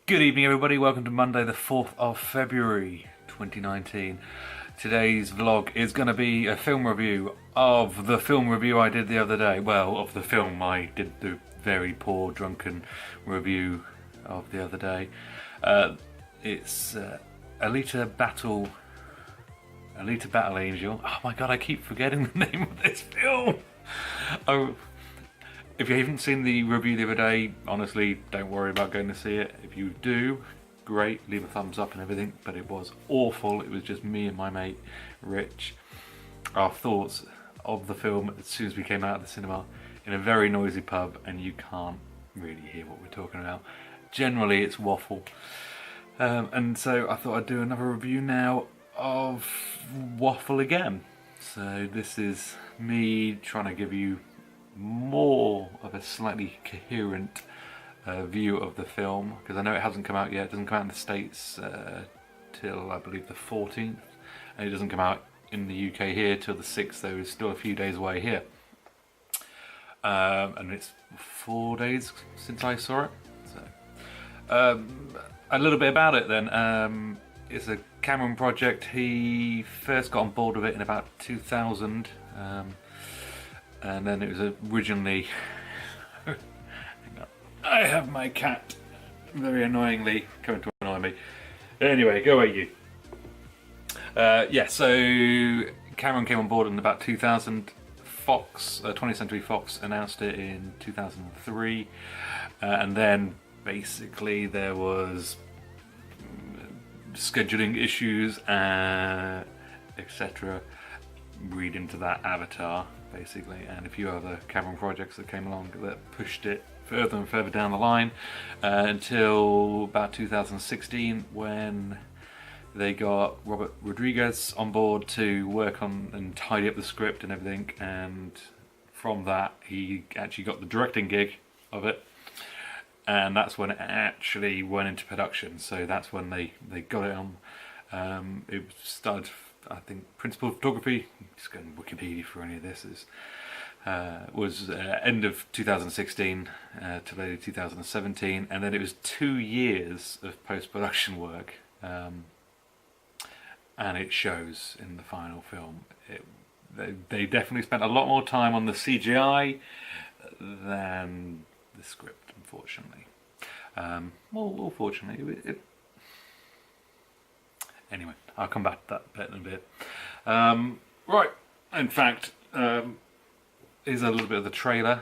Good evening everybody, welcome to Monday the 4th of February 2019. Today's vlog is going to be a film review of the film review I did the other day. Well, of the film I did the very poor drunken review of the other day. It's Alita Battle Angel. Oh my god, I keep forgetting the name of this film! Oh, if you haven't seen the review the other day, honestly, don't worry about going to see it. If you do, great, leave a thumbs up and everything, but it was awful. It was just me and my mate, Rich. Our thoughts of the film as soon as we came out of the cinema in a very noisy pub, and you can't really hear what we're talking about. Generally, it's waffle. And so I thought I'd do another review now of waffle again. So this is me trying to give you more of a slightly coherent view of the film, because I know it hasn't come out yet. It doesn't come out in the States till I believe the 14th, and it doesn't come out in the UK here till the 6th, though it's still a few days away here. And it's 4 days since I saw it. So a little bit about it then. It's a Cameron project. He first got on board with it in about 2000. And then it was originally... I have my cat very annoyingly coming to annoy me. Anyway, go away you. Yeah, so Cameron came on board in about 2000. Fox, 20th Century Fox announced it in 2003. And then basically there was scheduling issues, etc. Read into that Avatar, basically, and a few other Cameron projects that came along that pushed it further and further down the line until about 2016, when they got Robert Rodriguez on board to work on and tidy up the script and everything, and from that he actually got the directing gig of it, and that's when it actually went into production. So that's when they got it on. It started, I think, principal photography, just going to Wikipedia for any of this, was end of 2016 to early 2017, and then it was 2 years of post-production work, and it shows in the final film. They definitely spent a lot more time on the CGI than the script, unfortunately. Well, fortunately, anyway, I'll come back to that bit in a bit. Right, in fact, here's a little bit of the trailer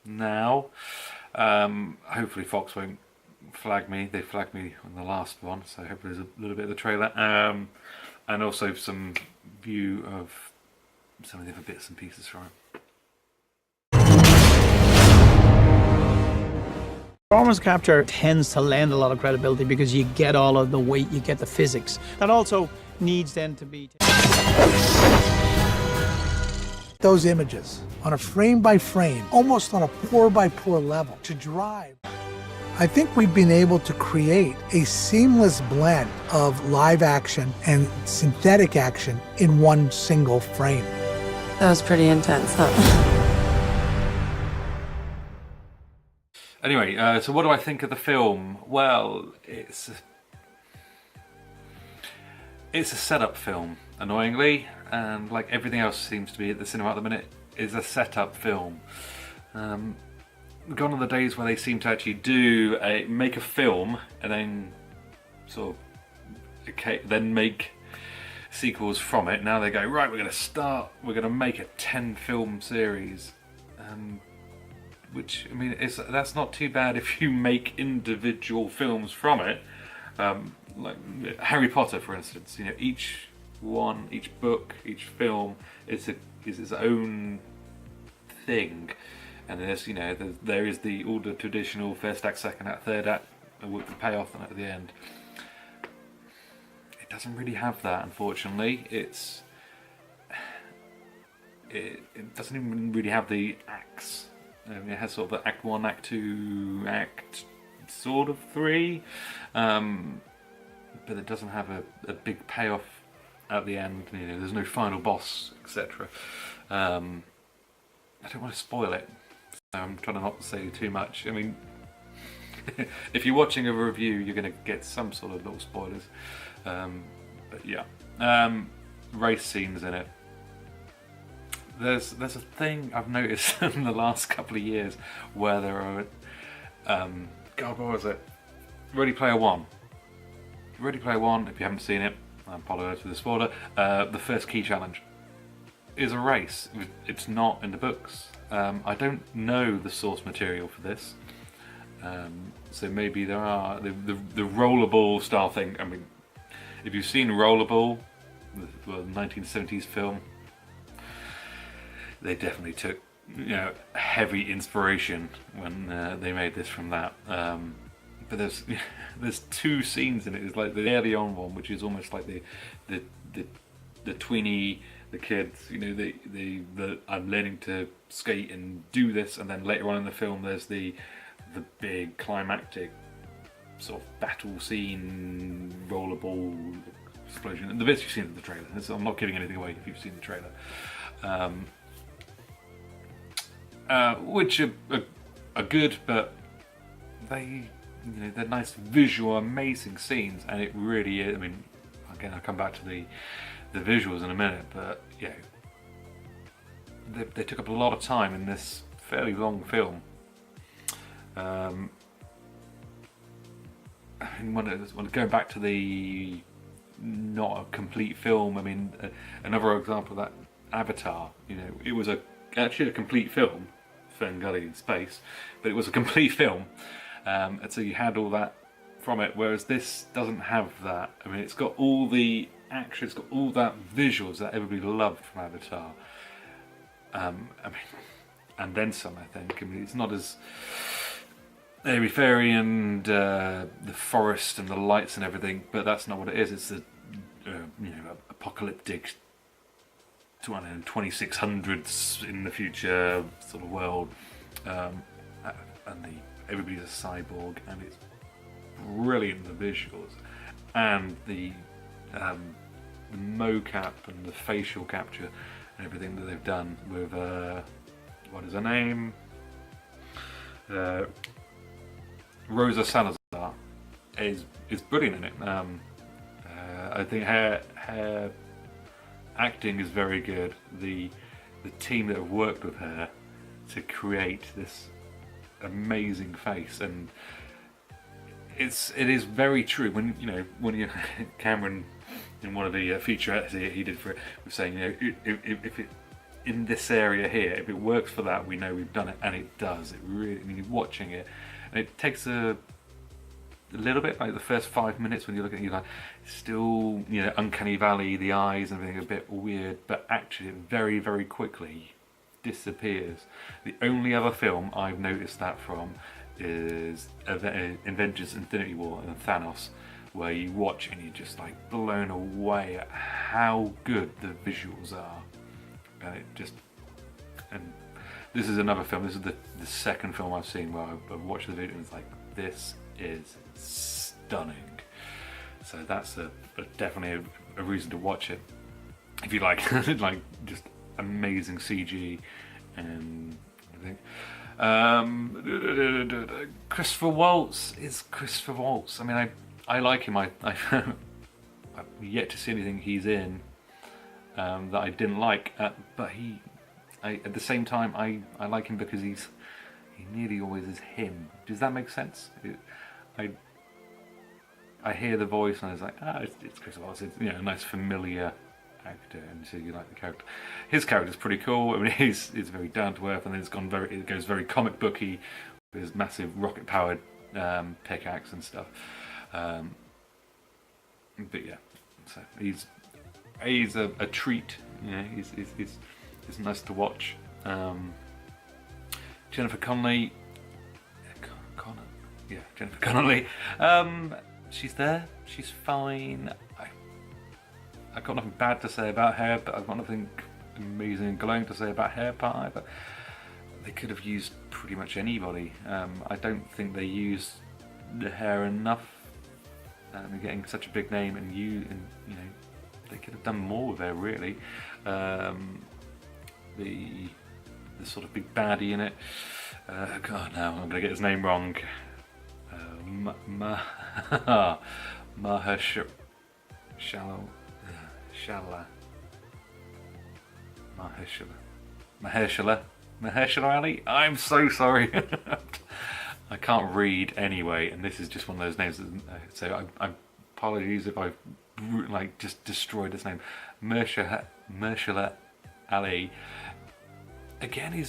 now. Hopefully Fox won't flag me. They flagged me on the last one, so hopefully there's a little bit of the trailer. And also some view of some of the other bits and pieces from it. Performance capture tends to lend a lot of credibility because you get all of the weight, you get the physics. That also needs then to be... Those images on a frame by frame, almost on a pour by pour level to drive. I think we've been able to create a seamless blend of live action and synthetic action in one single frame. That was pretty intense, huh? Anyway, so what do I think of the film? Well, it's a setup film, annoyingly, and like everything else seems to be at the cinema at the minute, is a setup film. Gone are the days where they seem to actually make a film and then sort of then make sequels from it. Now they go, right, we're going to make a 10-film series. Which, I mean, that's not too bad if you make individual films from it. Like Harry Potter, for instance, you know, each book, each film is its own thing, and there's, you know, there is all the traditional first act, second act, third act with the payoff at the end. It doesn't really have that, unfortunately. It doesn't even really have the acts. It has sort of Act 1, Act 2, Act sort of 3, but it doesn't have a big payoff at the end. You know, there's no final boss, etc. I don't want to spoil it, so I'm trying to not say too much. I mean, if you're watching a review, you're going to get some sort of little spoilers. But yeah, race scenes in it. There's a thing I've noticed in the last couple of years where there are, God, what was it? Ready Player One. Ready Player One, if you haven't seen it, I apologise for the spoiler, the first key challenge is a race. It's not in the books. I don't know the source material for this. So maybe there are, the rollerball style thing, I mean, if you've seen Rollerball, the 1970s film, they definitely took, you know, heavy inspiration when they made this from that. But there's two scenes in it. It's like the early on one, which is almost like the tweenie, the kids, you know, the I'm learning to skate and do this, and then later on in the film, there's the big climactic sort of battle scene, rollerball explosion. And the bits you've seen in the trailer. I'm not giving anything away if you've seen the trailer. Which are good, but they, you know, they're nice visual, amazing scenes, and it really is. I mean, again, I'll come back to the visuals in a minute, but yeah, they took up a lot of time in this fairly long film. I mean, when going back to the not a complete film, I mean, another example of that, Avatar. You know, it was actually a complete film, Ferngully in space, but it was a complete film, and so you had all that from it. Whereas this doesn't have that. I mean, it's got all the action, it's got all that visuals that everybody loved from Avatar. I mean, and then some. I think. I mean, it's not as airy-fairy and the forest and the lights and everything, but that's not what it is. It's the you know, apocalyptic 2600s in the future sort of world, and everybody's a cyborg, and it's brilliant, the visuals and the mocap and the facial capture and everything that they've done with what is her name? Rosa Salazar is brilliant in it. I think her acting is very good. The team that have worked with her to create this amazing face, and it is very true. When you Cameron in one of the featurettes he did for it was saying, you know, if it in this area here, if it works for that, we know we've done it, and it does. It really, I mean, you're watching it, and it takes a little bit, like the first 5 minutes when you look at it, you're like, still, you know, uncanny valley, the eyes and everything a bit weird, but actually it very, very quickly disappears. The only other film I've noticed that from is Avengers Infinity War and Thanos, where you watch and you're just like blown away at how good the visuals are. And it just, and this is another film, this is the second film I've seen where I've watched the video and it's like, this is stunning. So that's definitely a reason to watch it if you like like just amazing CG and everything. Christopher Waltz is Christopher Waltz. I mean, I like him. I've yet to see anything he's in that I didn't like, but at the same time I like him because he nearly always is him. Does that make sense? I hear the voice and I was like, it's Christopher Waltz. It's, you know, a nice familiar actor, and so you like the character. His character's pretty cool. I mean, it's very down to earth, and then it goes very comic booky with his massive rocket powered pickaxe and stuff. But yeah, so he's a treat. You know, he's nice to watch. Jennifer Connelly. Jennifer Connelly. She's there. She's fine. I've got nothing bad to say about her, but I've got nothing amazing and glowing to say about her part either. They could have used pretty much anybody. I don't think they used the hair enough. Getting such a big name, and you know, they could have done more with her really. The sort of big baddie in it. God, now I'm gonna get his name wrong. Mahershala. Mahershala Ali. I'm so sorry. I can't read anyway, and this is just one of those names. So I apologies if I've like just destroyed his name. Mahershala Ali. Again, he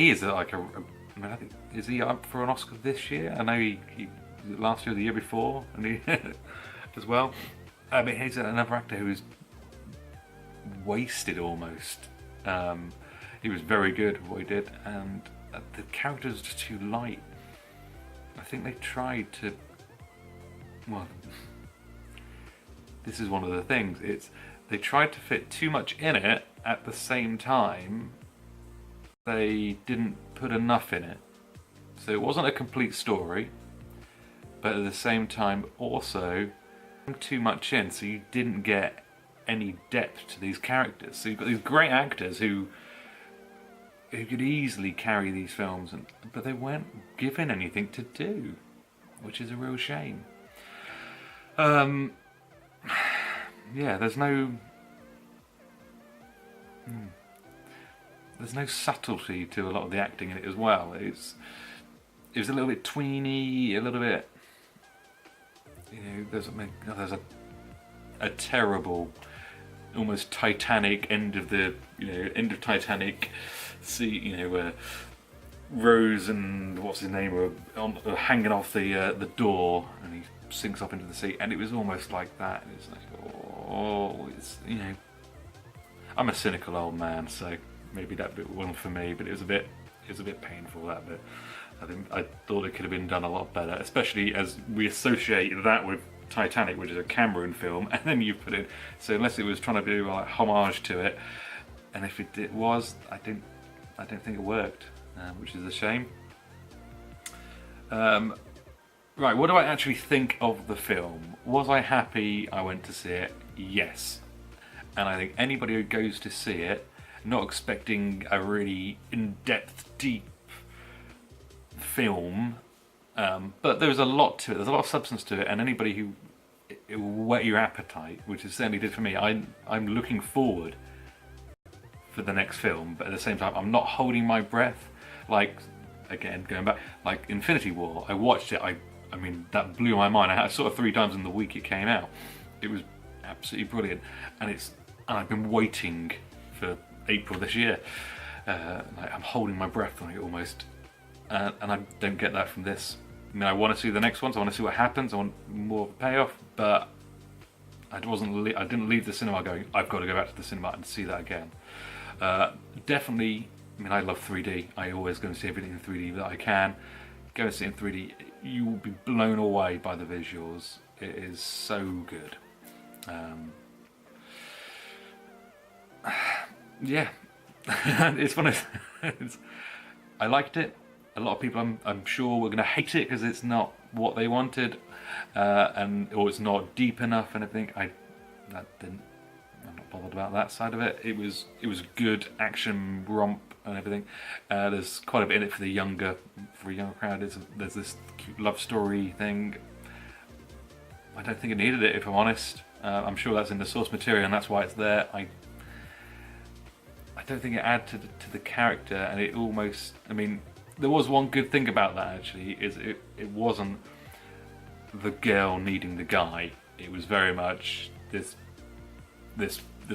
is like I think, is he up for an Oscar this year? I know he last year or the year before, and he as well. I mean, he's another actor who is wasted almost. He was very good at what he did, and the character was just too light. I think they tried to. Well, this is one of the things. They tried to fit too much in it at the same time. They didn't put enough in it, so it wasn't a complete story. But at the same time, also too much in, so you didn't get any depth to these characters. So you've got these great actors who could easily carry these films, but they weren't given anything to do, which is a real shame. Yeah, there's no subtlety to a lot of the acting in it as well. It was a little bit tweeny, a little bit, there's a terrible, almost Titanic end of Titanic. See, where Rose and what's his name are hanging off the door, and he sinks off into the sea, and it was almost like that. It's like, I'm a cynical old man, so maybe that bit wasn't for me, but it was a bit painful, that bit. I thought it could have been done a lot better, especially as we associate that with Titanic, which is a Cameron film, and then you put it. So unless it was trying to do like homage to it, and if it was, I don't think it worked, which is a shame. Right, what do I actually think of the film? Was I happy I went to see it? Yes. And I think anybody who goes to see it, not expecting a really in-depth, deep film, but there's a lot to it, there's a lot of substance to it, and anybody who, it will whet your appetite, which it certainly did for me. I'm looking forward for the next film, but at the same time I'm not holding my breath. Like, again, going back, like Infinity War, I watched it, I mean, that blew my mind. I saw it 3 times in the week it came out. It was absolutely brilliant, and I've been waiting for April this year. I'm holding my breath on it almost, and I don't get that from this. I mean, I want to see the next ones, I want to see what happens, I want more of a payoff, but I didn't leave the cinema going, I've got to go back to the cinema and see that again. Definitely, I mean, I love 3D. I always go and see everything in 3D that I can. Go and see it in 3D. You will be blown away by the visuals. It is so good. Yeah, it's one of. I liked it. A lot of people, I'm sure, were going to hate it because it's not what they wanted, or it's not deep enough and everything. I'm not bothered about that side of it. It was good action romp and everything. There's quite a bit in it for a younger crowd. There's this cute love story thing. I don't think it needed it, if I'm honest. I'm sure that's in the source material and that's why it's there. I don't think it added to the character, and it almost, I mean, there was one good thing about that actually, is it wasn't the girl needing the guy. It was very much this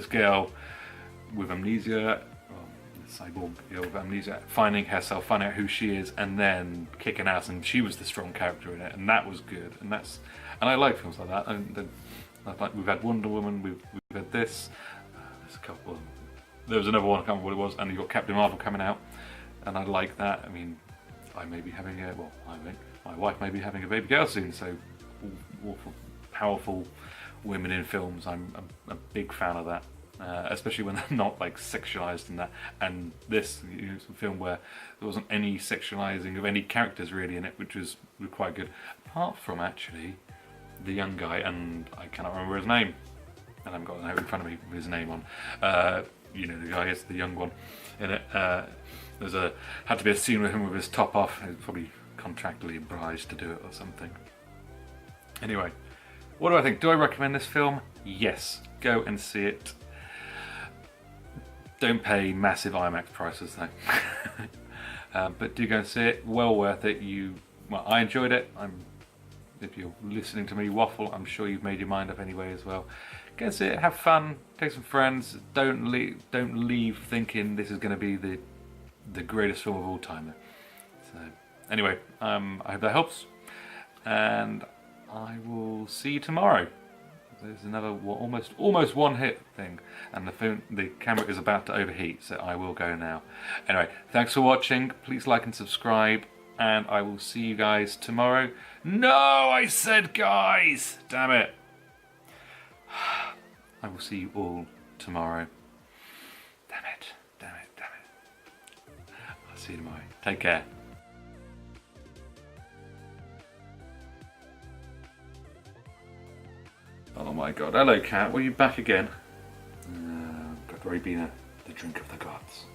girl with amnesia, cyborg girl with amnesia, finding herself, finding out who she is, and then kicking ass. And she was the strong character in it, and that was good. And I like films like that. And we've had Wonder Woman, we've had this. There's a couple. There was another one, I can't remember what it was, and you've got Captain Marvel coming out, and I like that. I mean, I may be having my wife may be having a baby girl soon, so awful, powerful women in films. I'm a big fan of that, especially when they're not like sexualized in that. And this, it's a film where there wasn't any sexualizing of any characters really in it, which was quite good. Apart from actually the young guy, and I cannot remember his name, and I've got a note in front of me with his name on. The guy is the young one in it. Had to be a scene with him with his top off. It's probably contractually obliged to do it or something. Anyway, what do I think? Do I recommend this film? Yes, go and see it. Don't pay massive IMAX prices though. But do go and see it. Well worth it. Well, I enjoyed it. If you're listening to me waffle, I'm sure you've made your mind up anyway as well. Go and see it. Have fun. Take some friends. Don't leave thinking this is going to be the greatest film of all time. So anyway, I hope that helps, and I will see you tomorrow. There's another almost one hit thing, and the camera is about to overheat, so I will go now. Anyway, thanks for watching. Please like and subscribe, and I will see you guys tomorrow. No, I said guys! Damn it. I will see you all tomorrow. Damn it. I'll see you tomorrow. Take care. Oh my god. Hello, Cat. Were you back again? Got already been the drink of the gods.